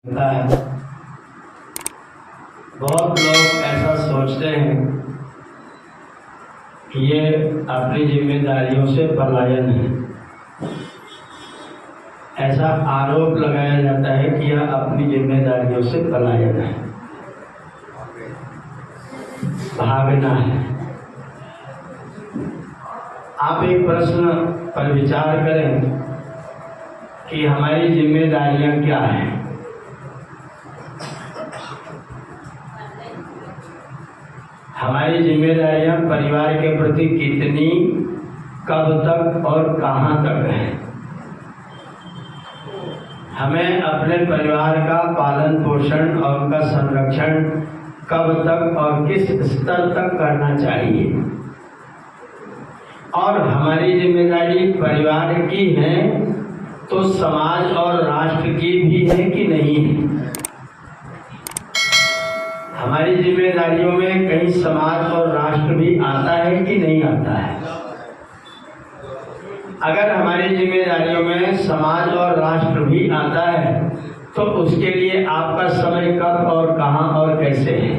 होता है। बहुत लोग ऐसा सोचते हैं कि ये अपनी जिम्मेदारियों से पलायन है। ऐसा आरोप लगाया जाता है कि यह अपनी जिम्मेदारियों से पलायन है, भागना है। आप एक प्रश्न पर विचार करें कि हमारी जिम्मेदारियां क्या हैं। हमारी जिम्मेदारियां परिवार के प्रति कितनी, कब तक और कहां तक है। हमें अपने परिवार का पालन पोषण और उनका संरक्षण कब तक और किस स्तर तक करना चाहिए। और हमारी जिम्मेदारी परिवार की है तो समाज और राष्ट्र की भी है कि नहीं है। हमारी जिम्मेदारियों में कहीं समाज और राष्ट्र भी आता है कि नहीं आता है। अगर हमारी जिम्मेदारियों में समाज और राष्ट्र भी आता है तो उसके लिए आपका समय कब और कहां और कैसे है।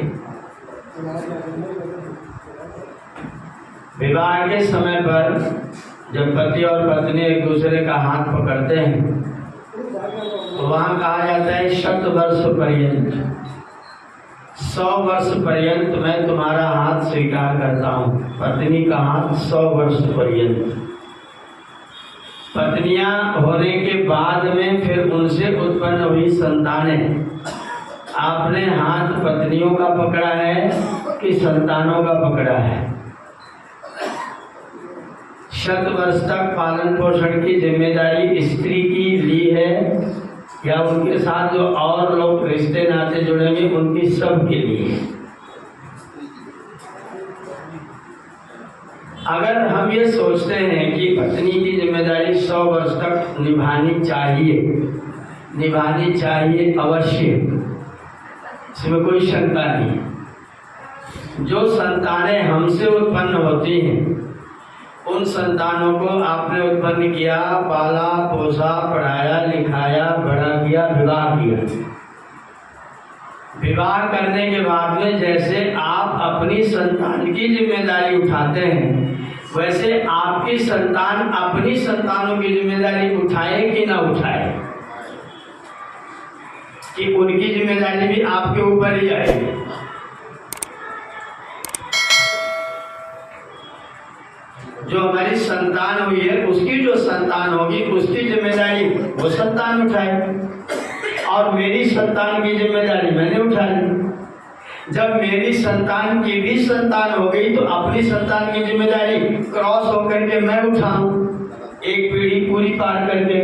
विवाह के समय पर जब पति और पत्नी एक दूसरे का हाथ पकड़ते हैं तो वहां कहा जाता है 100 वर्ष पर्यंत, 100 वर्ष पर्यंत मैं तुम्हारा हाथ स्वीकार करता हूँ। पत्नी का हाथ 100 वर्ष पर्यंत। पत्नियां होने के बाद में फिर उनसे उत्पन्न हुई संतानें, आपने हाथ पत्नियों का पकड़ा है कि संतानों का पकड़ा है। 100 वर्ष तक पालन पोषण की जिम्मेदारी स्त्री की ली है या उनके साथ जो और लोग रिश्ते नाते जुड़ेंगे उनकी सब के लिए। अगर हम ये सोचते हैं कि पत्नी की जिम्मेदारी 100 वर्ष तक निभानी चाहिए अवश्य, इसमें कोई शंका नहीं। जो संतानें हमसे उत्पन्न होती हैं उन संतानों को आपने उत्पन्न किया, पाला पोसा, पढ़ाया लिखाया, बड़ा किया, विवाह किया। विवाह करने के बाद में जैसे आप अपनी संतान की जिम्मेदारी उठाते हैं वैसे आपकी संतान अपनी संतानों की जिम्मेदारी उठाए कि ना उठाए, कि उनकी जिम्मेदारी भी आपके ऊपर ही आएगी। जो हमारी संतान हुई है उसकी जो संतान होगी उसकी जिम्मेदारी वो संतान उठाए और मेरी संतान की जिम्मेदारी मैंने उठा ली। जब मेरी संतान की भी संतान हो गई तो अपनी संतान की जिम्मेदारी क्रॉस होकर के मैं उठाऊं, एक पीढ़ी पूरी पार करके।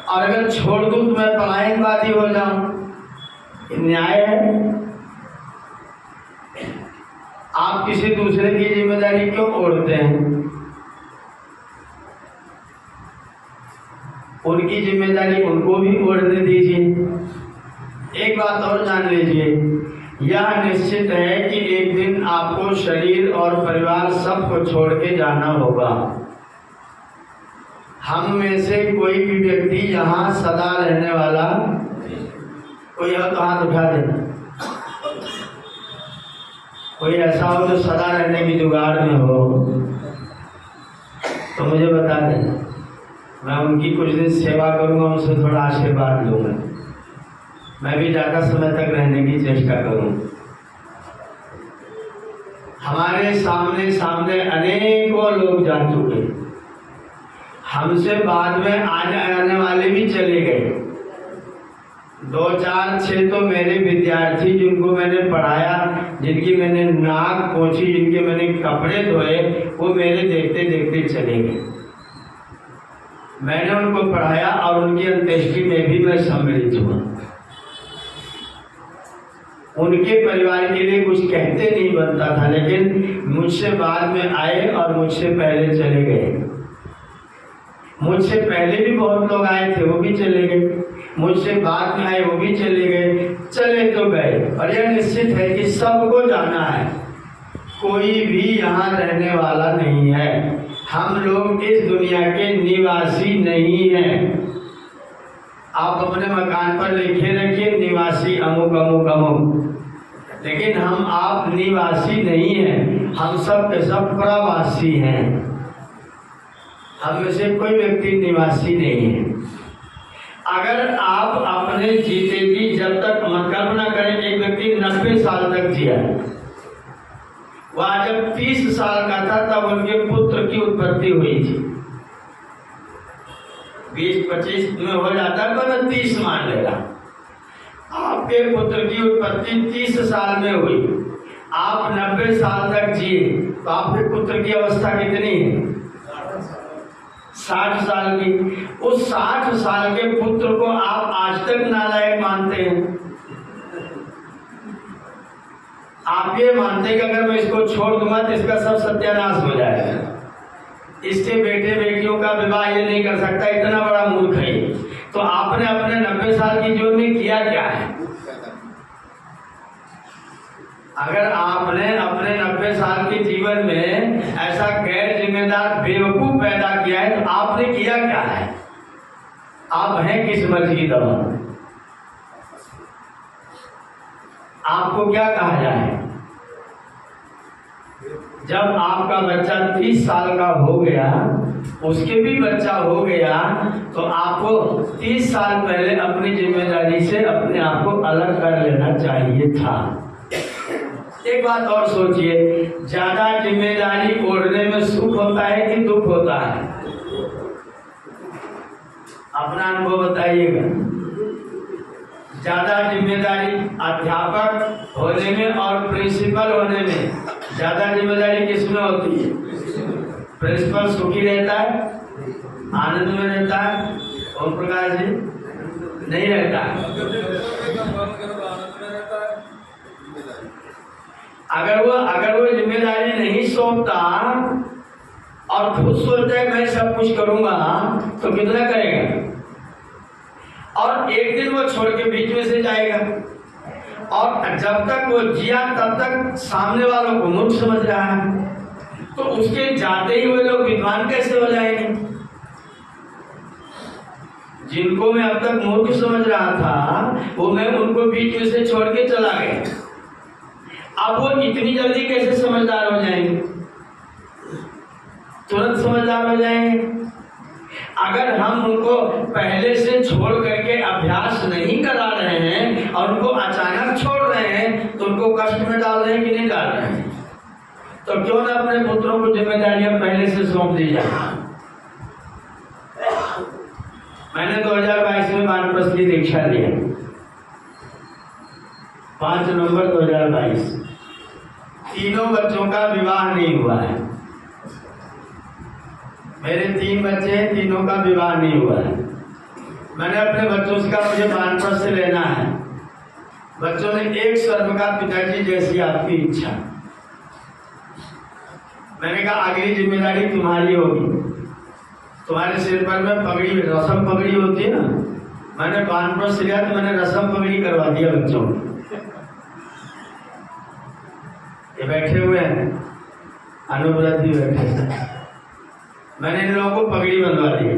और अगर छोड़ दूं तो मैं पलायनवादी हो जाऊं, न्याय है। आप किसी दूसरे की जिम्मेदारी क्यों ओढ़ते हैं? उनकी जिम्मेदारी उनको भी ओढ़ने दीजिए। एक बात और जान लीजिए, यह निश्चित है कि एक दिन आपको शरीर और परिवार सबको छोड़ के जाना होगा। हम में से कोई भी व्यक्ति यहाँ सदा रहने वाला कोई हो तो हाथ उठा देना। कोई ऐसा हो जो सदा रहने की जुगाड़ में हो तो मुझे बता देना, मैं उनकी कुछ दिन सेवा करूंगा, उनसे थोड़ा आशीर्वाद लूंगा। मैं भी ज़्यादा समय तक रहने की चेष्टा करूंगा। हमारे सामने अनेकों लोग जा चुके, हमसे बाद में आने वाले भी चले गए। 2 4 6 तो मेरे विद्यार्थी जिनको मैंने पढ़ाया, जिनकी मैंने नाक पोंछी, जिनके मैंने कपड़े धोए, वो मेरे देखते देखते चले गए। मैंने उनको पढ़ाया और उनकी अंत्येष्टि में भी मैं सम्मिलित हुआ। उनके परिवार के लिए कुछ कहते नहीं बनता था, लेकिन मुझसे बाद में आए और मुझसे पहले चले गए। मुझसे पहले भी बहुत लोग आए थे, वो भी चले गए। मुझसे बाद में आए, वो भी चले गए। चले तो गए और यह निश्चित है कि सबको जाना है, कोई भी यहाँ रहने वाला नहीं है। हम लोग इस दुनिया के निवासी नहीं हैं। आप अपने मकान पर लिखे रखिए निवासी अमुक अमुक अमुक, लेकिन हम आप निवासी नहीं हैं, हम सब के सब प्रवासी हैं। हम में से कोई व्यक्ति निवासी नहीं है। अगर आप अपने जीते जी जब तक कल्पना करें कि एक व्यक्ति 90 साल तक जिया, वह जब 30 साल का था तब उनके पुत्र की उत्पत्ति हुई थी। 20-25 में हो जाता है तो 30 मान लेगा। आपके पुत्र की उत्पत्ति 30 साल में हुई, आप 90 साल तक जिए, तो आपके पुत्र की अवस्था कितनी है? 60 साल की। उस 60 साल के पुत्र को आप आज तक नालायक मानते हैं। आप ये मानते कि अगर मैं इसको छोड़ दूंगा तो इसका सब सत्यानाश हो जाएगा, इसके बेटे बेटियों का विवाह ये नहीं कर सकता, इतना बड़ा मूर्ख है। तो आपने अपने 90 साल की जीवन में किया क्या है? अगर आपने अपने 90 साल के जीवन में ऐसा गैर जिम्मेदार बेवकूफ पैदा किया है तो आपने किया क्या है? आप हैं किस मर्ज की दवा? आपको क्या कहा जाए? जब आपका बच्चा 30 साल का हो गया, उसके भी बच्चा हो गया, तो आपको 30 साल पहले अपनी जिम्मेदारी से अपने आप को अलग कर लेना चाहिए था। एक बात और सोचिए, ज्यादा जिम्मेदारी ओढ़ने में सुख होता है कि दुख होता है? अपना अनुभव बताइएगा। ज्यादा जिम्मेदारी अध्यापक होने में और प्रिंसिपल होने में ज्यादा जिम्मेदारी किसमें होती है? प्रिंसिपल सुखी रहता है, आनंद में रहता है, ओम प्रकाश जी नहीं रहता है। अगर वो जिम्मेदारी नहीं सौंपता और खुद सोचता है मैं सब कुछ करूंगा, तो कितना करेगा? और एक दिन वो छोड़ के बीच में से जाएगा, और जब तक वो जिया तब तक सामने वालों को मूर्ख समझ रहा है, तो उसके जाते ही वे लोग विद्वान कैसे हो जाएंगे? जिनको मैं अब तक मूर्ख समझ रहा था, वो मैं उनको बीच में से छोड़ के चला गया। अब वो इतनी जल्दी कैसे समझदार हो जाएंगे? तुरंत समझदार हो जाएंगे। अगर हम उनको पहले से छोड़ करके अभ्यास नहीं करा रहे हैं और उनको अचानक छोड़ रहे हैं, तो उनको कष्ट में डाल रहे हैं कि नहीं डाल रहे हैं? तो क्यों ना अपने पुत्रों को जिम्मेदारियां पहले से सौंप दी जाए। मैंने 2022 में वानप्रस्थ की दीक्षा ली है, 5 नवंबर 2022। तीनों बच्चों का विवाह नहीं हुआ है। मेरे 3 बच्चे हैं, तीनों का विवाह नहीं हुआ है। मैंने अपने बच्चों से कहा मुझे वानप्रस्थ से लेना है। बच्चों ने एक स्वर का पिताजी जैसी आपकी इच्छा। मैंने कहा अगली जिम्मेदारी तुम्हारी होगी, तुम्हारे सिर पर में पगड़ी, रसम पगड़ी होती है ना, मैंने वानप्रस्थ लिया तो मैंने रसम पगड़ी करवा दिया बच्चों को। ये बैठे हुए हैं, अनुव्रत भी बैठे हैं, मैंने इन लोगों को पगड़ी बंधवा दी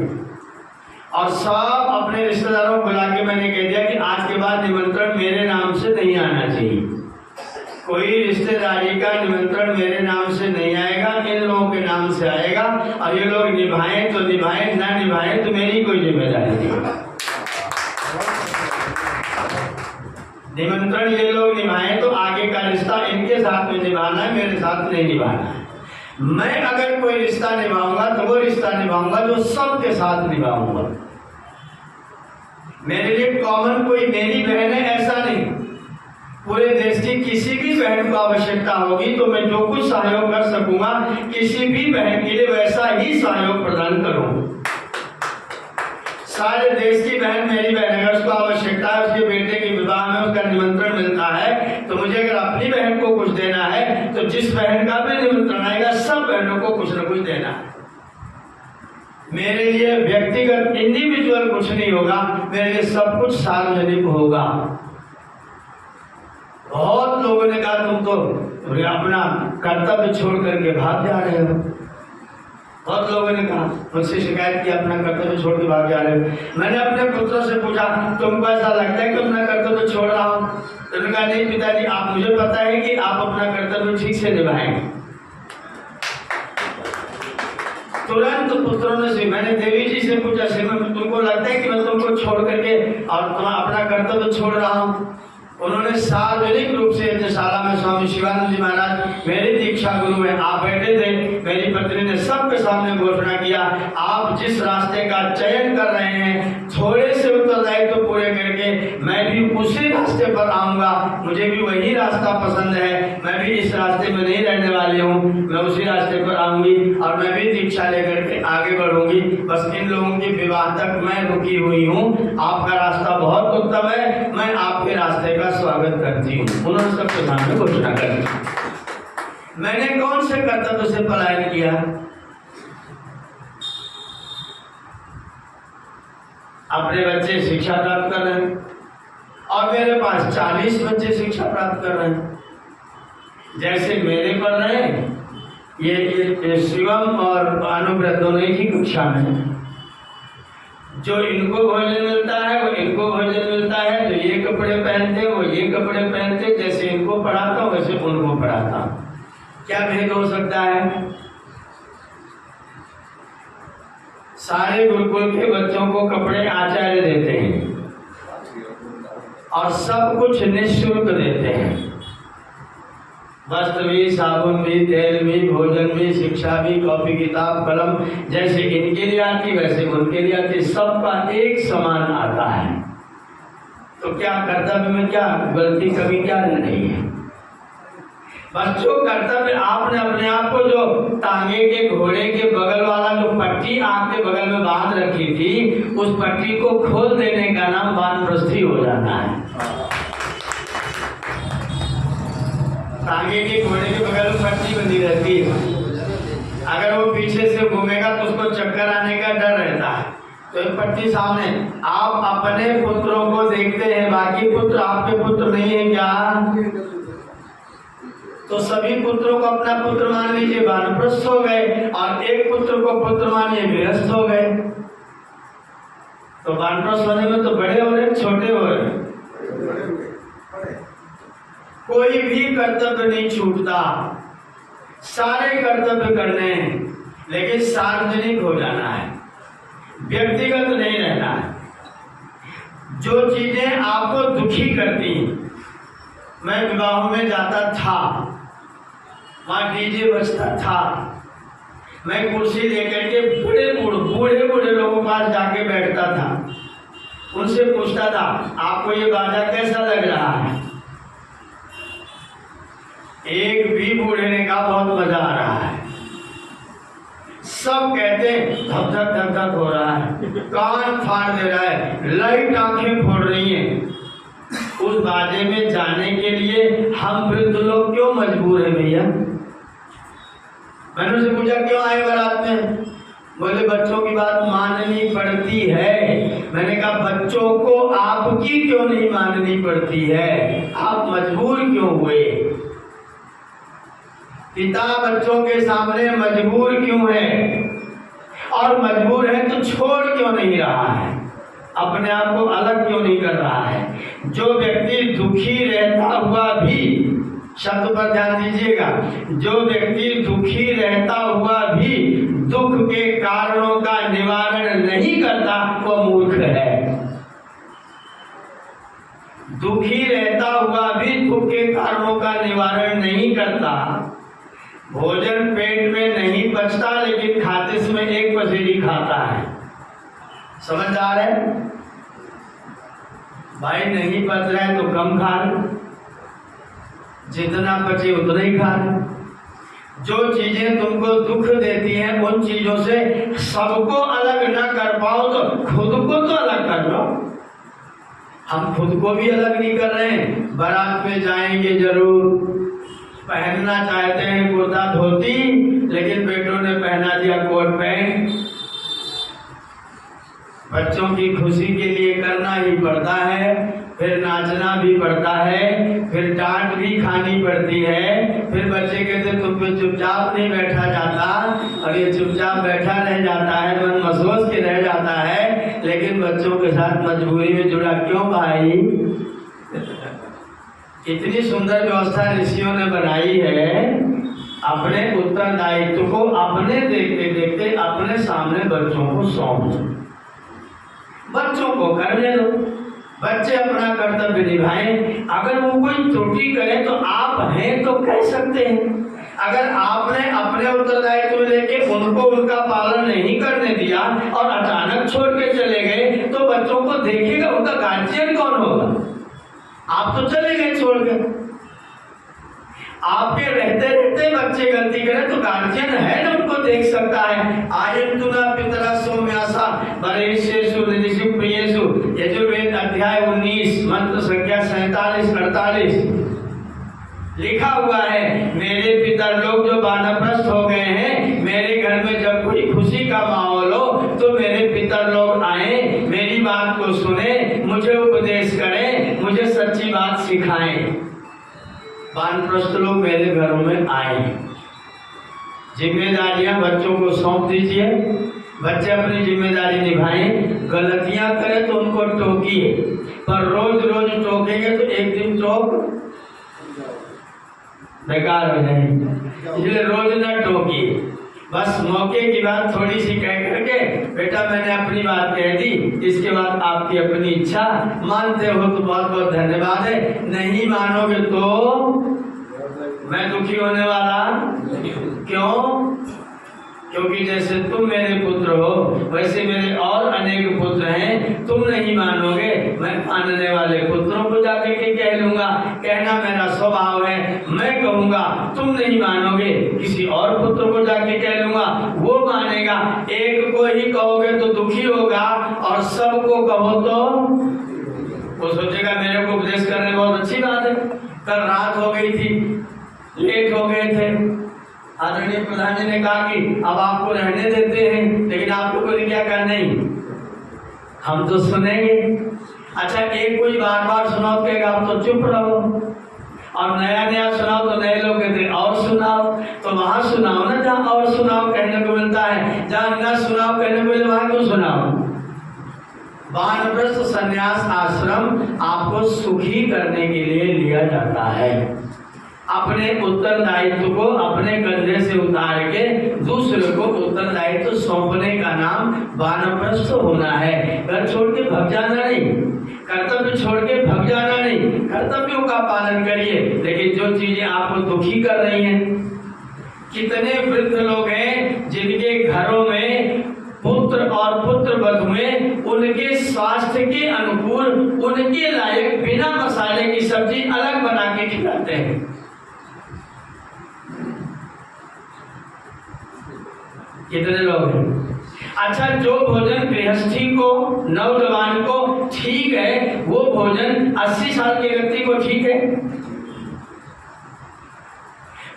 और सब अपने रिश्तेदारों को बुला के मैंने कह दिया कि आज के बाद निमंत्रण मेरे नाम से नहीं आना चाहिए। कोई रिश्तेदारी का निमंत्रण मेरे नाम से नहीं आएगा, इन लोगों के नाम से आएगा, और ये लोग निभाएं तो निभाएं, ना निभाएं तो मेरी कोई जिम्मेदारी नहीं। निमंत्रण ये लोग निभाएं तो आगे का रिश्ता इनके साथ में निभाना है, मेरे साथ नहीं निभाना है। मैं अगर कोई रिश्ता निभाऊंगा तो वो रिश्ता निभाऊंगा जो सबके साथ निभाऊंगा। मेरे लिए कॉमन कोई मेरी बहन है ऐसा नहीं, पूरे देश की किसी भी बहन को आवश्यकता होगी तो मैं जो कुछ सहयोग कर सकूंगा किसी भी बहन के लिए वैसा ही सहयोग प्रदान करूंगा। सारे देश की बहन मेरी बहन, अगर उसको आवश्यकता है, उसके बेटे के विवाह में उसका निमंत्रण मिलता है, तो मुझे अगर अपनी बहन को कुछ देना है तो जिस बहन का भी निमंत्रण आएगा सब बहनों को कुछ न कुछ देना है। मेरे लिए व्यक्तिगत इंडिविजुअल कुछ नहीं होगा, मेरे लिए सब कुछ सार्वजनिक होगा। बहुत लोगों ने कहा तुम तो अपना कर्तव्य छोड़ करके भाग जा रहे हो। बहुत लोगों ने कहा, मुझसे शिकायत की अपना कर्तव्य छोड़ के भाग जा रहे हो। मैंने अपने पुत्रों से पूछा, तुमको ऐसा लगता है कि अपना कर्तव्य छोड़ रहा हूँ? उन्होंने कहा, नहीं पिताजी, आप, मुझे पता है कि आप अपना कर्तव्य ठीक से निभाएंगे। तुरंत पुत्रों ने, मैंने देवी जी से पूछा, तुमको लगता है कि मैं तुमको छोड़ करके और तुम अपना कर्तव्य छोड़ रहा हूँ? उन्होंने सार्वजनिक रूप से यज्ञशाला में स्वामी शिवानंद जी महाराज मेरे दीक्षा गुरु में आप बैठे थे, मेरी पत्नी ने सबके सामने घोषणा किया, आप जिस रास्ते का चयन कर रहे हैं, थोड़े से उत्तरदायित्व तो पूरे करके मैं भी उसी रास्ते पर आऊंगा। मुझे भी वही रास्ता पसंद है, मैं भी इस रास्ते में नहीं रहने वाली हूँ, मैं उसी रास्ते पर आऊंगी और मैं भी दीक्षा लेकर के आगे बढ़ूंगी। बस इन लोगों के विवाह तक मैं रुकी हुई हूँ। आपका रास्ता बहुत उत्तम है, मैं आपके रास्ते का स्वागत करती हूँ। उन्होंने सबके सामने घोषणा कर दी। मैंने कौन से कर्तव्य से पलायन किया? अपने बच्चे शिक्षा प्राप्त कर रहे हैं और मेरे पास 40 बच्चे शिक्षा प्राप्त कर रहे हैं। जैसे मेरे पढ़ रहे हैं, ये शिवम और अनुव्रत दोनों एक ही कक्षा में। जो इनको भोजन मिलता है वो इनको भोजन मिलता है, तो ये कपड़े पहनते वो ये कपड़े पहनते, जैसे इनको पढ़ाता हूँ वैसे उनको पढ़ाता हूँ। क्या भेद हो सकता है? सारे गुरुकुल के बच्चों को कपड़े आचार्य देते हैं और सब कुछ निःशुल्क देते हैं, वस्त्र भी, साबुन भी, तेल भी, भोजन भी, शिक्षा भी, कॉपी किताब कलम, जैसे इनके लिए आती वैसे उनके लिए आती, सबका एक समान आता है। तो क्या कर्तव्य में क्या गलती कभी क्या नहीं है? बच्चों, कर्तव्य आपने अपने आप को जो तांगे के घोड़े के बगल वाला जो पट्टी आपके बगल में बांध रखी थी, उस पट्टी को खोल देने का नाम वानप्रस्थी हो जाना है। तांगे के घोड़े के बगल में पट्टी बंधी रहती है, अगर वो पीछे से घूमेगा तो उसको चक्कर आने का डर रहता है, तो एक पट्टी सामने। आप अपने पुत्रों को देखते हैं, बाकी पुत्र आपके पुत्र नहीं है क्या? तो सभी पुत्रों को अपना पुत्र मान लीजिए, वानप्रस्थ हो गए, और एक पुत्र को पुत्र मानिए, गृहस्थ हो गए। तो वानप्रस्थ होने में तो बड़े हो रहे, छोटे हो रहे, कोई भी कर्तव्य नहीं छूटता, सारे कर्तव्य करने हैं, लेकिन सार्वजनिक हो जाना है, व्यक्तिगत नहीं रहना है। जो चीजें आपको दुखी करती, मैं विवाहों में जाता था, वहां डीजे बजता था, मैं कुर्सी लेकर के बूढ़े बूढ़े लोगों के पास जाके बैठता था, उनसे पूछता था, आपको ये बाजा कैसा लग रहा है? एक भी बूढ़े ने कहा बहुत मजा आ रहा है। सब कहते धक धक धक धक हो रहा है, कान फाड़ दे रहा है, लाइट आंखें फोड़ रही हैं। उस बाजे में जाने के लिए हम वृद्ध लोग क्यों मजबूर है भैया? मैंने उनसे पूछा, क्यों आए बारात में? बोले बच्चों की बात माननी पड़ती है। मैंने कहा, बच्चों को आपकी क्यों नहीं माननी पड़ती है? आप मजबूर क्यों हुए? पिता बच्चों के सामने मजबूर क्यों है? और मजबूर है तो छोड़ क्यों नहीं रहा है? अपने आप को अलग क्यों नहीं कर रहा है? जो व्यक्ति दुखी रहता हुआ भी, शब्द पर ध्यान दीजिएगा, जो व्यक्ति दुखी रहता हुआ भी दुख के कारणों का निवारण नहीं करता, वो मूर्ख है। दुखी रहता हुआ भी दुख के कारणों का निवारण नहीं करता, भोजन पेट में नहीं पचता, लेकिन खाते समय एक पसेरी खाता है। समझ आ रहा है भाई? नहीं पच रहा है तो कम खा लो, जितना पचे उतना ही खा लो। जो चीजें तुमको दुख देती हैं, उन चीजों से सबको अलग न कर पाओ तो खुद को तो अलग कर लो। हम खुद को भी अलग नहीं कर रहे हैं। बारात में जाएंगे जरूर, पहनना चाहते हैं कुर्ता धोती, लेकिन बेटों ने पहना दिया कोट पैंट। बच्चों की खुशी के लिए करना ही पड़ता है, फिर नाचना भी पड़ता है, फिर डांट भी खानी पड़ती है। फिर बच्चे कहते तुम पे चुपचाप नहीं बैठा जाता, और ये चुपचाप बैठा रह जाता है, मन महसूस के रह जाता है, लेकिन बच्चों के साथ मजबूरी में जुड़ा क्यों भाई? इतनी सुंदर व्यवस्था ऋषियों ने बनाई है, अपने उत्तरदायित्व को अपने देखते देखते अपने सामने बच्चों को सौंप दो, बच्चों को करने दो, बच्चे अपना कर्तव्य निभाएं। अगर वो कोई त्रुटि करे तो आप हैं तो कह सकते हैं। अगर आपने अपने उत्तरदायित्व लेके उनको उनका पालन नहीं करने दिया और अचानक छोड़ के चले गए, तो बच्चों को देखेगा उनका गार्जियन कौन होगा? आप तो चले गए छोड़ के। आपके रहते रहते बच्चे गलती करें तो गार्जियन है ना, उनको देख सकता है। आयंतुना पितरा सौम्यासा बरेशेषु निदिशु प्रियेषु, यजुर्वेद अध्याय 19 मंत्र संख्या 47-48 लिखा हुआ है, मेरे पितर लोग जो वानप्रस्थ हो गए हैं, मेरे घर में जब कोई खुशी का माहौल हो तो मेरे पितर लोग आए, मेरी बात को सुने, मुझे उपदेश करें, मुझे सच्ची बात सिखाएं। वानप्रस्थ लोग मेरे घरों में आए, जिम्मेदारियां बच्चों को सौंप दीजिए, बच्चे अपनी जिम्मेदारी निभाएं। गलतियां करें तो उनको टोकिए, पर रोज रोज टोकेंगे तो एक दिन टोक बेकार हो जाएगी, इसलिए रोज न टोकिए। बस मौके की बात थोड़ी सी कह करके, बेटा मैंने अपनी बात कह दी, इसके बाद आपकी अपनी इच्छा, मानते हो तो बहुत बहुत धन्यवाद है, नहीं मानोगे तो मैं दुखी होने वाला क्यों? क्योंकि जैसे तुम मेरे पुत्र हो वैसे मेरे और अनेक पुत्र हैं, तुम नहीं मानोगे, मैं मानने वाले पुत्रों को जाकर के कह लूंगा, कहना मेरा स्वभाव है, मैं कहूंगा तुम नहीं मानोगे, किसी और पुत्र को जाके कह लूंगा, वो मानेगा। एक को ही कहोगे तो दुखी होगा, और सबको कहो तो वो सोचेगा मेरे को उपदेश करने बहुत अच्छी बात है। कल रात हो गई थी, लेट हो गए थे, आदरणीय प्रधान जी ने कहा कि अब आपको रहने देते हैं, लेकिन आप लोगों ने क्या कहा? नहीं, हम तो सुनेंगे। अच्छा, एक कोई बार बार सुनाओ कहेगा आप तो चुप रहो, और नया नया सुनाओ तो नए लोग कहते और सुनाओ, तो वहां सुनाओ ना जहाँ और सुनाओ कहने को मिलता है, जहाँ न सुनाओ कहने को मिले वहां क्यों सुनाओ? वानप्रस्थ संन्यास आश्रम आपको सुखी करने के लिए लिया जाता है। अपने उत्तरदायित्व को अपने कंधे से उतार के दूसरे को उत्तरदायित्व सौंपने का नाम वानप्रस्थ होना है। घर छोड़ के भग जाना नहीं, कर्तव्य छोड़ के भग जाना नहीं, कर्तव्यों का पालन करिए, लेकिन जो चीजें आपको दुखी कर रही हैं, कितने वृद्ध लोग हैं जिनके घरों में पुत्र और पुत्र वधुएं उनके स्वास्थ्य के अनुकूल, उनके लायक बिना मसाले की सब्जी अलग बना के खिलाते हैं। कितने लोग हैं? अच्छा, जो भोजन गृहस्थी को, नौजवान को ठीक है, वो भोजन 80 साल के व्यक्ति को ठीक है?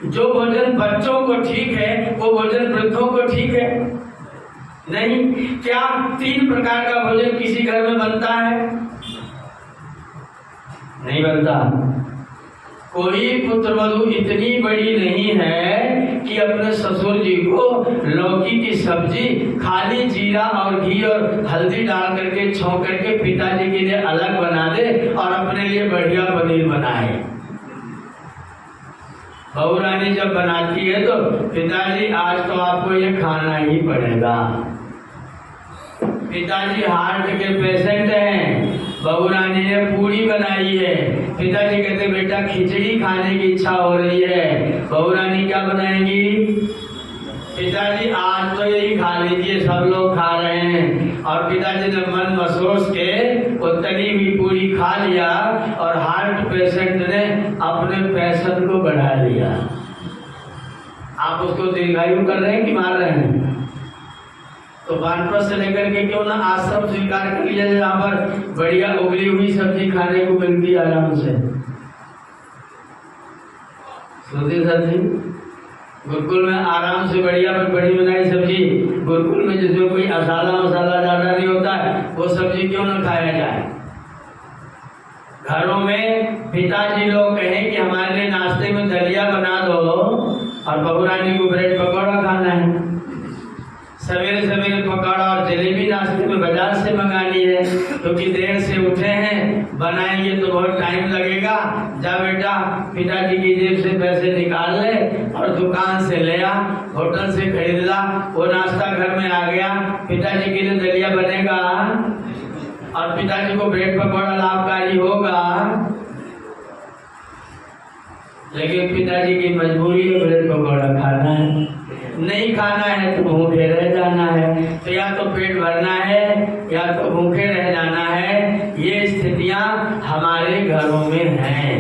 जो भोजन बच्चों को ठीक है, वो भोजन वृद्धों को ठीक है? नहीं। क्या 3 प्रकार का भोजन किसी घर में बनता है? नहीं बनता। कोई पुत्रवधू इतनी बड़ी नहीं है कि अपने ससुर जी को लौकी की सब्जी खाली जीरा और घी और हल्दी डाल करके छौंक करके पिताजी के लिए अलग बना दे और अपने लिए बढ़िया पनीर बनाए। बहू रानी जब बनाती है तो पिताजी आज तो आपको ये खाना ही पड़ेगा। पिताजी हार्ट के पेशेंट हैं, बहू रानी ने पूरी बनाई है, पिताजी कहते बेटा खिचड़ी खाने की इच्छा हो रही है, बहू रानी क्या बनाएंगी? पिताजी आज तो यही खा लीजिए, सब लोग खा रहे हैं। और पिताजी ने मन मसोस के वो तली हुई पूरी खा लिया और हार्ट पेशेंट ने अपने पैशन को बढ़ा लिया। आप उसको दीर्घायु कर रहे हैं कि मार रहे हैं? तो वानप्रस्थ से लेकर के क्यों ना आश्रम स्वीकार कर लिया जाए, जहाँ पर बढ़िया उबली हुई सब्जी खाने को मिलती है आराम से। श्रुति सर जी, गुरुकुल में आराम से बढ़िया बड़ी बनाई सब्जी, गुरुकुल में जिसमें कोई मसाला ज्यादा नहीं होता है, वो सब्जी क्यों न खाया जाए। घरों में पिताजी लोग कहें कि हमारे लिए नाश्ते में दलिया बना दो और बहू रानी को ब्रेड पकौड़ा खाना है, सवेरे सवेरे पकौड़ा और जलेबी नाश्ते में बाजार से मंगानी है, क्योंकि देर से उठे हैं, बनाएंगे तो बहुत टाइम लगेगा। जा बेटा पिताजी की जेब से पैसे निकाल ले और दुकान से ले आ, होटल से खरीद ला, वो नाश्ता घर में आ गया, पिताजी के लिए दलिया बनेगा और पिताजी को ब्रेड पकौड़ा लाभकारी होगा। लेकिन पिताजी की मजबूरी है ब्रेड पकौड़ा खाना है, नहीं खाना है तो भूखे रह जाना है, तो या तो पेट भरना है या तो भूखे रह जाना है। ये स्थितियां हमारे घरों में हैं।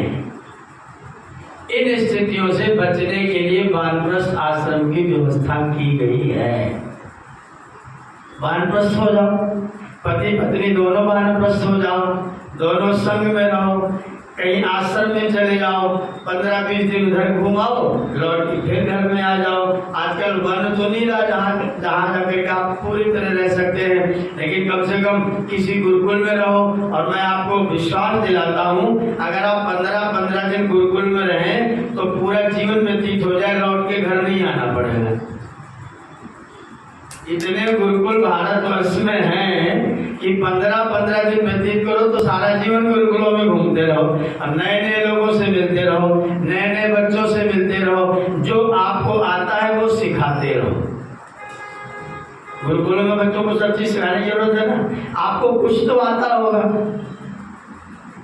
इन स्थितियों से बचने के लिए वानप्रस्थ आश्रम की व्यवस्था की गई है। वानप्रस्थ हो जाओ, पति पत्नी दोनों वानप्रस्थ हो जाओ, दोनों संग में रहो, कहीं आश्रम में चले जाओ, 15-20 दिन उधर घुमाओ, लौट के फिर घर में आ जाओ। आजकल वन तो नहीं रहा जहाँ जाकर के आप पूरी तरह रह सकते हैं, लेकिन कम से कम किसी गुरुकुल में रहो। और मैं आपको विश्वास दिलाता हूँ, अगर आप 15 दिन गुरुकुल में रहें तो पूरा जीवन व्यतीत हो जाए, लौट के घर नहीं आना पड़ेगा। इतने गुरुकुल भारतवर्ष में हैं कि 15 दिन व्यतीत करो तो सारा जीवन गुरुकुलों में घूमते रहो और नए लोगों से मिलते रहो, नए बच्चों से मिलते रहो, जो आपको आता है वो सिखाते रहो। गुरुकुलों में बच्चों को सब चीज सिखाने की जरूरत है ना। आपको कुछ तो आता होगा,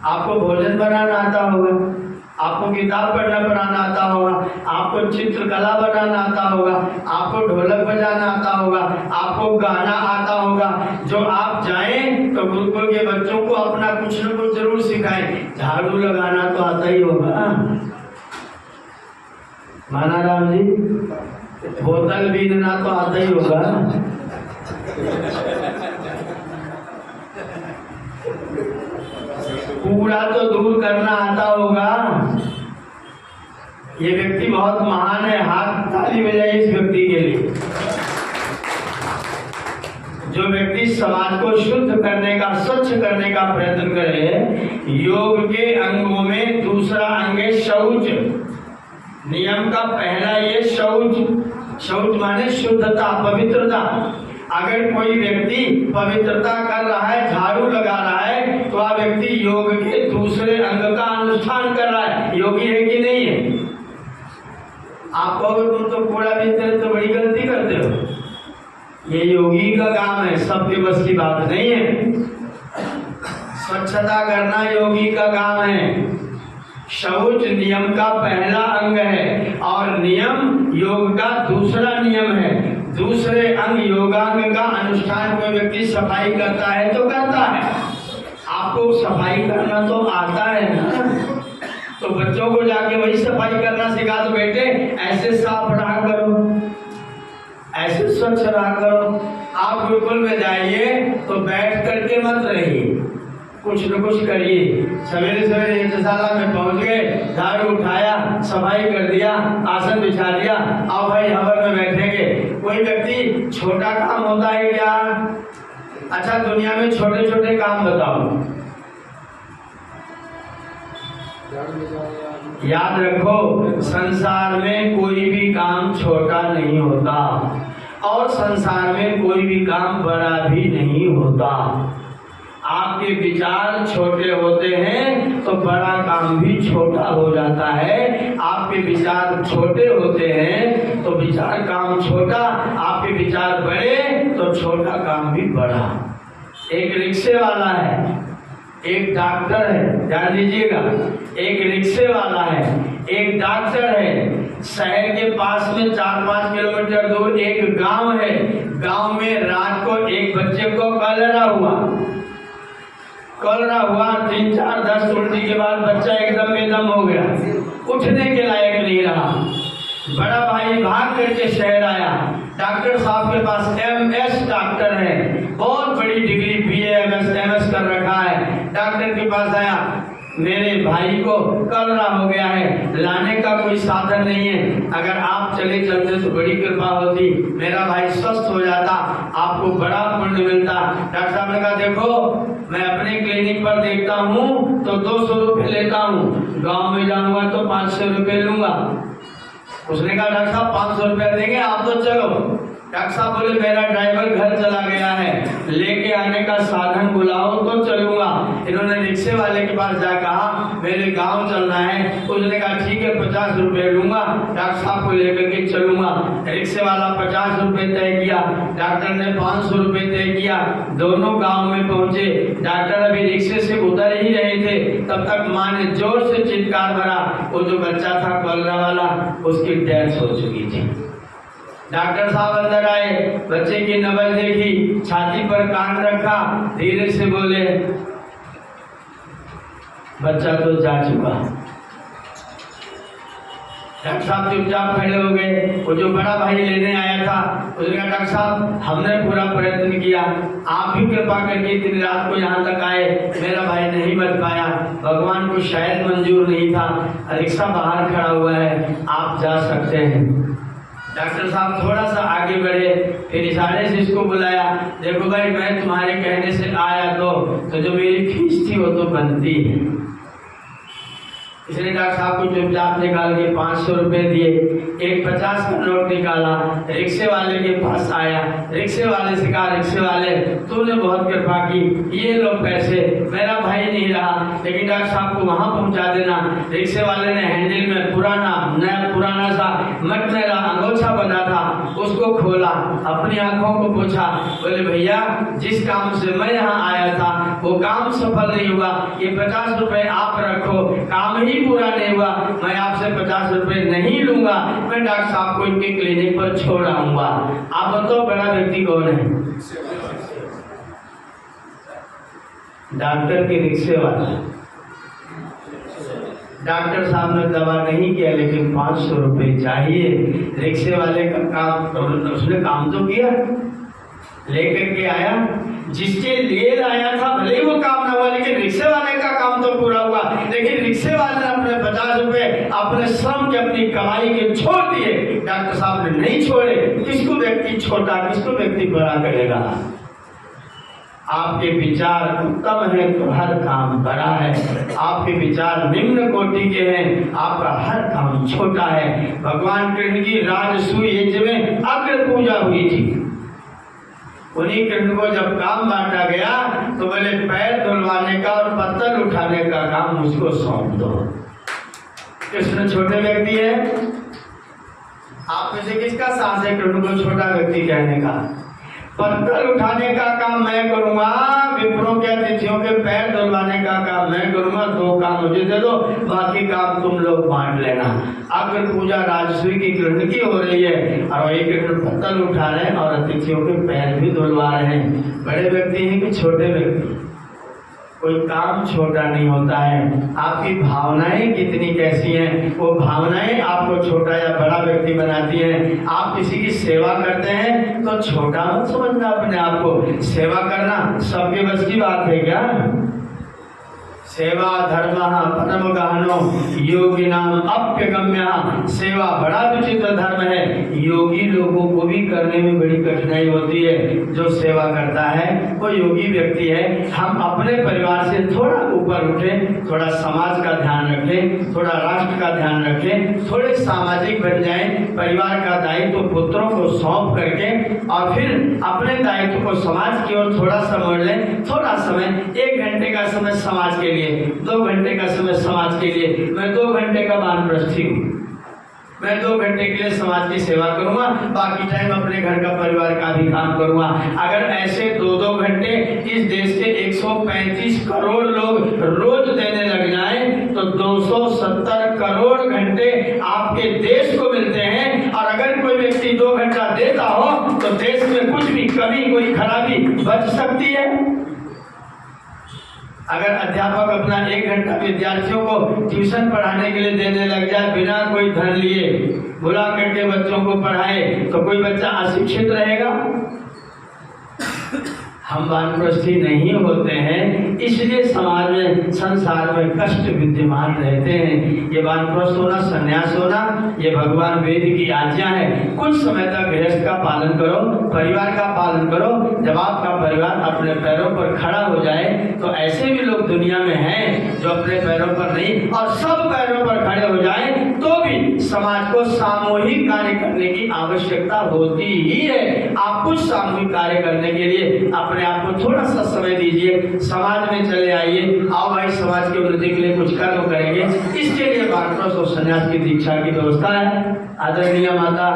आपको भोजन बनाना आता होगा, आपको किताब पढ़ना आता होगा, आपको चित्रकला बनाना आता होगा, आपको ढोलक बजाना आता होगा, आपको गाना आता होगा। जो आप जाएं तो गुरुकुल के बच्चों को अपना कुछ न कुछ जरूर सिखाएं। झाड़ू लगाना तो आता ही होगा, माना राम जी, बोतल बीनना तो आता ही होगा, कूड़ा तो दूर करना आता होगा। ये व्यक्ति बहुत महान है, हाथ ताली बजाइए इस व्यक्ति के लिए। जो व्यक्ति समाज को शुद्ध करने का, स्वच्छ करने का प्रयत्न करे। योग के अंगों में दूसरा अंग है शौच। नियम का पहला ये शौच। शौच माने शुद्धता, पवित्रता। अगर कोई व्यक्ति पवित्रता कर रहा है, झाड़ू लगा रहा है, तो वह व्यक्ति योग के दूसरे अंग का अनुष्ठान कर रहा है। योगी है कि नहीं है? आप कहोगे तुम तो कूड़ा बीनते हो तो बड़ी गलती करते हो। ये योगी का काम है, सबके बस की बात नहीं है। स्वच्छता करना योगी का काम है। शौच नियम का पहला अंग है और नियम योग का दूसरा नियम है। दूसरे अंग योगांग का अनुष्ठान कोई व्यक्ति सफाई करता है तो करता है। आपको सफाई करना तो आता है ना, तो बच्चों को जाके वही सफाई करना सिखा दो। बेटे ऐसे साफ रहा करो, ऐसे स्वच्छ रहा करो। आप गुरुकुल में जाइए तो बैठ करके मत रहिए, कुछ न कुछ करिए। सवेरे सवेरे यज्ञशाला में पहुंच गए, झाड़ू उठाया, सफाई कर दिया, आसन बिछा दिया, आओ भाई हवन में बैठेंगे। कोई व्यक्ति छोटा काम होता है क्या? अच्छा दुनिया में छोटे छोटे काम बताओ। याद रखो, संसार में कोई भी काम छोटा नहीं होता और संसार में कोई भी काम बड़ा भी नहीं होता। आपके विचार छोटे होते हैं तो बड़ा काम भी छोटा हो जाता है। आपके विचार छोटे होते हैं तो विचार काम छोटा, आपके विचार बड़े तो छोटा काम भी बड़ा। एक रिक्शे वाला है, एक डॉक्टर है, ध्यान दीजिएगा। एक रिक्शे वाला है, एक डॉक्टर है। शहर के पास में 4-5 किलोमीटर दूर एक गांव है। गांव में रात को एक बच्चे को कॉलेरा हुआ। 3-4 10 उल्टी के बाद बच्चा एकदम बेदम हो गया, उठने के लायक नहीं रहा। बड़ा भाई भाग करके शहर आया। डॉक्टर साहब के पास MS डॉक्टर है, बहुत बड़ी डिग्री BA MS कर रखा है। डॉक्टर के पास आया, मेरे भाई को कलरा हो गया है, लाने का कोई साधन नहीं है, अगर आप चले चलते तो बड़ी कृपा होती, मेरा भाई स्वस्थ हो जाता, आपको बड़ा पुण्य मिलता। डॉक्टर साहब ने कहा देखो मैं अपने क्लिनिक पर देखता हूँ तो 200 रुपये लेता हूँ, गांव में जाऊंगा तो 500 रुपये लूंगा। उसने कहा डॉक्टर साहब 500 रुपये देंगे, आप तो चलो। डॉक्टर साहब बोले मेरा ड्राइवर घर चला गया है, लेके आने का साधन बुलाओ तो चलूंगा। इन्होंने रिक्शे वाले के पास जा कहा मेरे गांव चलना है, उसने कहा ठीक है 50 रुपये लूंगा, डॉक्टर साहब को लेकर के चलूंगा। रिक्शे वाला 50 रुपये तय किया, डॉक्टर ने 500 रुपये तय किया, दोनों गाँव में पहुंचे। डॉक्टर अभी रिक्शे से उतर ही रहे थे, तब तक माँ ने जोर से चित्कार भरा, वो जो बच्चा था कलरा वाला उसकी डेथ हो चुकी थी। डॉक्टर साहब अंदर आए, बच्चे की नबज देखी, छाती पर कान रखा, धीरे से बोले बच्चा तो जा चुका। डॉक्टर साहब चुपचाप खड़े हो गए। वो जो बड़ा भाई लेने आया था उसने कहा डॉक्टर साहब हमने पूरा प्रयत्न किया, आप भी कृपा करके दिन रात को यहाँ तक आए, मेरा भाई नहीं बच पाया, भगवान को शायद मंजूर नहीं था, रिक्शा बाहर खड़ा हुआ है, आप जा सकते हैं। डॉक्टर साहब थोड़ा सा आगे बढ़े, फिर इशारे से इसको बुलाया, देखो भाई मैं तुम्हारे कहने से आया तो जो मेरी फीस थी वो तो बनती है। इसने डॉक्टर साहब को चुपचाप निकाल के 500 रुपये दिए, एक 50 का नोट निकाला, रिक्शे वाले के पास आया, रिक्शे वाले से कहा रिक्शे वाले तूने बहुत कृपा की, ये लो पैसे, मेरा भाई नहीं रहा लेकिन डॉक्टर साहब को वहां पहुंचा देना। रिक्शे वाले ने हैंडल में पुराना सा मटमेला अंगोछा बना था, उसको खोला, अपनी आंखों को पूछा, बोले भैया जिस काम से मैं यहाँ आया था वो काम सफल नहीं हुआ, ये 50 रुपए आप रखो, काम ही पूरा नहीं हुआ, मैं आपसे 50 रुपए नहीं लूंगा, मैं डॉक्टर साहब को इनके क्लिनिक पर छोड़ आऊंगा। आप बताओ बड़ा व्यक्ति कौन है? डॉक्टर के रिक्शे वाला। डॉक्टर साहब ने दवा नहीं किया लेकिन 500 रुपये चाहिए। रिक्शे वाले का काम, उसने काम तो किया, लेकर के आया, जिसके लिए आया था भले ही वो काम ना हुआ लेकिन रिक्शे वाले का काम तो पूरा हुआ। लेकिन रिक्शे वाले ने अपने 50 रुपए अपने श्रम के, अपनी कमाई के छोड़ दिए, डॉक्टर साहब ने नहीं छोड़े। किसको व्यक्ति छोटा, किसको व्यक्ति बड़ा करेगा? आपके विचार उत्तम है तो हर काम बड़ा है, आपके विचार निम्न कोटि के हैं, आपका हर काम छोटा है। भगवान कृष्ण की राजसूय यज्ञ में अग्र पूजा हुई थी, उन्हीं कृष्ण को जब काम बांटा गया तो बोले पैर धुलवाने का और पत्तल उठाने का काम मुझको सौंप दो। कृष्ण छोटे व्यक्ति है, आप में से किसका साहस है कृष्ण को छोटा व्यक्ति कहने का? पत्थर उठाने का काम मैं करूंगा, विप्रों के अतिथियों के पैर धुलवाने का काम मैं करूंगा, 2 काम मुझे दे दो, बाकी काम तुम लोग बांट लेना। अग्र पूजा राजसूय की कृष्ण की हो रही है और वही कृष्ण पत्थर उठा रहे हैं और अतिथियों के पैर भी धुलवा रहे हैं। बड़े व्यक्ति हैं कि छोटे व्यक्ति? कोई काम छोटा नहीं होता है। आपकी भावनाएं कितनी कैसी हैं, वो भावनाएं आपको छोटा या बड़ा व्यक्ति बनाती हैं। आप किसी की सेवा करते हैं तो छोटा मत समझना अपने आप को। सेवा करना सबके बस की बात है क्या? सेवा धर्म परम गहनो योगी नाम अप्यगम्य। सेवा बड़ा विचित्र धर्म है, योगी लोगों को भी करने में बड़ी कठिनाई होती है। जो सेवा करता है वो योगी व्यक्ति है। हम अपने परिवार से थोड़ा ऊपर उठे, थोड़ा समाज का ध्यान रखें, थोड़ा राष्ट्र का ध्यान रखें, थोड़े सामाजिक बन जाएं, परिवार का दायित्व पुत्रों को सौंप करके और फिर अपने दायित्व को समाज की ओर थोड़ा सा मोड़ लें। थोड़ा समय, 1 घंटे का समय समाज के लिए, 2 घंटे का समय समाज के लिए। मैं 2 घंटे का वानप्रस्थी हूँ, मैं 2 घंटे के लिए समाज की सेवा करूंगा, बाकी टाइम अपने घर का परिवार का भी काम करूंगा। अगर ऐसे 2-2 घंटे इस देश के 135 करोड़ लोग रोज देने लग जाएं तो 270 करोड़ घंटे आपके देश को मिलते हैं। और अगर कोई व्यक्ति 2 घंटा देता हो तो देश में कुछ भी कमी, कोई खराबी बच सकती है। अगर अध्यापक अपना 1 घंटा विद्यार्थियों को ट्यूशन पढ़ाने के लिए देने लग जाए, बिना कोई धन लिए बुला करके बच्चों को पढ़ाए, तो कोई बच्चा अशिक्षित रहेगा? हम वानप्रस्थी नहीं होते हैं, इसलिए समाज में, संसार में कष्ट विद्यमान रहते हैं। ये वानप्रस्थ होना, संन्यास होना, ये भगवान वेद की आज्ञा है। कुछ समय तक गृहस्थ का पालन करो, परिवार का पालन करो। जब आपका परिवार अपने पैरों पर खड़ा हो जाए, तो ऐसे भी लोग दुनिया में हैं जो अपने पैरों पर नहीं और सब पैरों पर खड़े हो जाए, तो भी समाज को सामूहिक कार्य करने की आवश्यकता होती ही है। आप कुछ सामूहिक कार्य करने के लिए अपने आप को थोड़ा सा समय दीजिए, समाज में चले आइए। आओ भाई, समाज की उन्नति के लिए कुछ कर्म करेंगे। इसके लिए वानप्रस्थ और संन्यास की दीक्षा की व्यवस्था है। आदरणीय माता,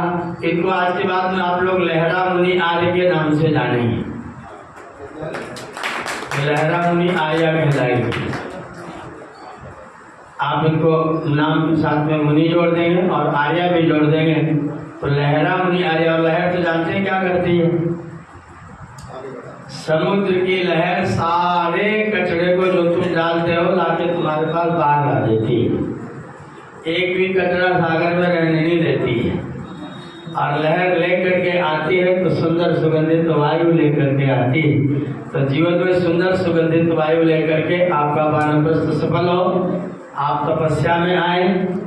इनको आज के बाद में आप लोग लहरा मुनि आर्य के नाम से जानेंगे। लहरा मुनि आर्य कहलाएंगे। आप इनको नाम के साथ में मुनि जोड़ देंगे और आर्या भी जोड़ देंगे, तो लहरा मुनि आर्या। और लहर तो जानते हैं क्या करती है? समुद्र की लहर सारे कचरे को जो तुम डालते हो लाके तुम्हारे पास बाहर ला देती है। एक भी कचरा सागर में रहने नहीं देती है। और लहर लेकर के आती है तो सुंदर सुगंधित वायु लेकर के आती है। तो जीवन में सुंदर सुगंधित वायु लेकर के आपका वानप्रस्थ सफल हो। आप तपस्या में आए,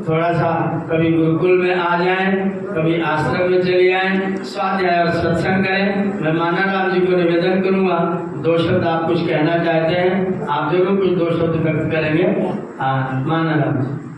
थोड़ा सा कभी गुरुकुल में आ जाएं, कभी आश्रम में चले आएं, स्वाध्याय और सत्संग करें। मैं मानाराम जी को निवेदन करूंगा, 2 शब्द आप कुछ कहना चाहते हैं, आप जरूर कुछ 2 शब्द व्यक्त करेंगे। हाँ, मानाराम जी।